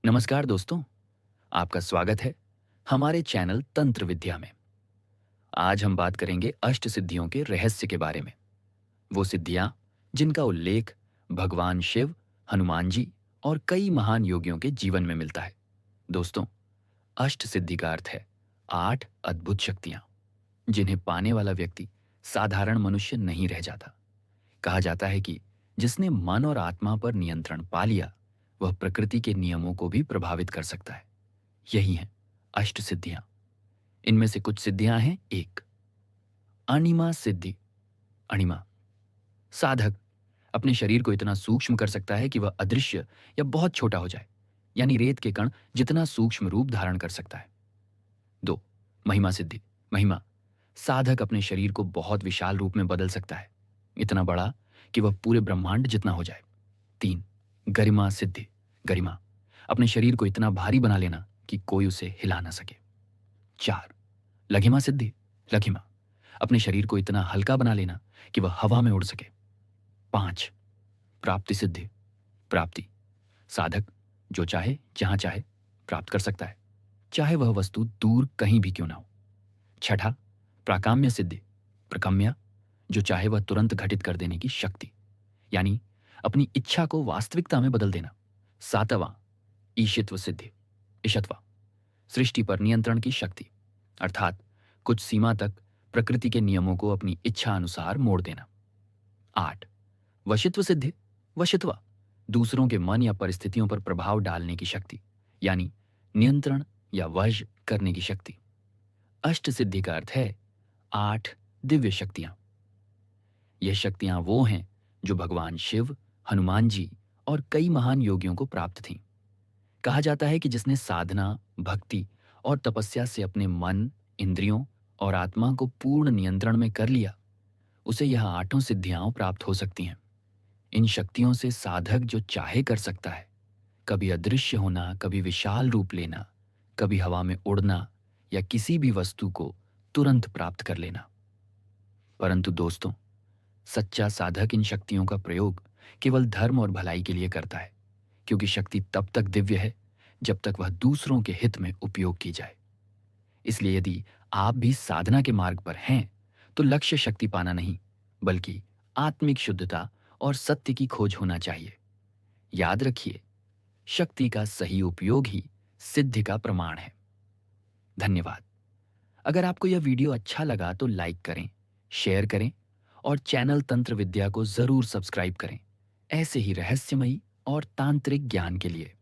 नमस्कार दोस्तों, आपका स्वागत है हमारे चैनल तंत्र विद्या में। आज हम बात करेंगे अष्ट सिद्धियों के रहस्य के बारे में। वो सिद्धियां जिनका उल्लेख भगवान शिव, हनुमान जी और कई महान योगियों के जीवन में मिलता है। दोस्तों, अष्ट सिद्धि का अर्थ है 8 अद्भुत शक्तियां, जिन्हें पाने वाला व्यक्ति साधारण मनुष्य नहीं रह जाता। कहा जाता है कि जिसने मन और आत्मा पर नियंत्रण पा लिया, वह प्रकृति के नियमों को भी प्रभावित कर सकता है। यही हैं अष्ट सिद्धियां। इनमें से कुछ सिद्धियां हैं। एक, अणिमा सिद्धि। अणिमा, साधक अपने शरीर को इतना सूक्ष्म कर सकता है कि वह अदृश्य या बहुत छोटा हो जाए, यानी रेत के कण जितना सूक्ष्म रूप धारण कर सकता है। दो, महिमा सिद्धि। महिमा, साधक अपने शरीर को बहुत विशाल रूप में बदल सकता है, इतना बड़ा कि वह पूरे ब्रह्मांड जितना हो जाए। तीन, गरिमा सिद्धि। गरिमा, अपने शरीर को इतना भारी बना लेना कि कोई उसे हिला ना सके। चार, लघिमा सिद्धि। लघिमा, अपने शरीर को इतना हल्का बना लेना कि वह हवा में उड़ सके। पांच, प्राप्ति सिद्धि। प्राप्ति, साधक जो चाहे जहां चाहे प्राप्त कर सकता है, चाहे वह वस्तु दूर कहीं भी क्यों ना हो। छठा, प्राकाम्य सिद्धि। प्रकाम्य, जो चाहे वह तुरंत घटित कर देने की शक्ति, यानी अपनी इच्छा को वास्तविकता में बदल देना। सातवां, ईशित्व सिद्धि। ईशत्वा, सृष्टि पर नियंत्रण की शक्ति, अर्थात कुछ सीमा तक प्रकृति के नियमों को अपनी इच्छा अनुसार मोड़ देना। आठ, वशित्व सिद्धि। वशित्वा, दूसरों के मन या परिस्थितियों पर प्रभाव डालने की शक्ति, यानी नियंत्रण या वश करने की शक्ति। अष्ट सिद्धि का अर्थ है 8 दिव्य शक्तियां। यह शक्तियां वो हैं जो भगवान शिव, हनुमान जी और कई महान योगियों को प्राप्त थीं। कहा जाता है कि जिसने साधना, भक्ति और तपस्या से अपने मन, इंद्रियों और आत्मा को पूर्ण नियंत्रण में कर लिया, उसे यह आठों सिद्धियां प्राप्त हो सकती हैं। इन शक्तियों से साधक जो चाहे कर सकता है, कभी अदृश्य होना, कभी विशाल रूप लेना, कभी हवा में उड़ना या किसी भी वस्तु को तुरंत प्राप्त कर लेना। परंतु दोस्तों, सच्चा साधक इन शक्तियों का प्रयोग केवल धर्म और भलाई के लिए करता है, क्योंकि शक्ति तब तक दिव्य है जब तक वह दूसरों के हित में उपयोग की जाए। इसलिए यदि आप भी साधना के मार्ग पर हैं, तो लक्ष्य शक्ति पाना नहीं, बल्कि आत्मिक शुद्धता और सत्य की खोज होना चाहिए। याद रखिए, शक्ति का सही उपयोग ही सिद्धि का प्रमाण है। धन्यवाद। अगर आपको यह वीडियो अच्छा लगा तो लाइक करें, शेयर करें और चैनल तंत्र विद्या को जरूर सब्सक्राइब करें, ऐसे ही रहस्यमयी और तांत्रिक ज्ञान के लिए।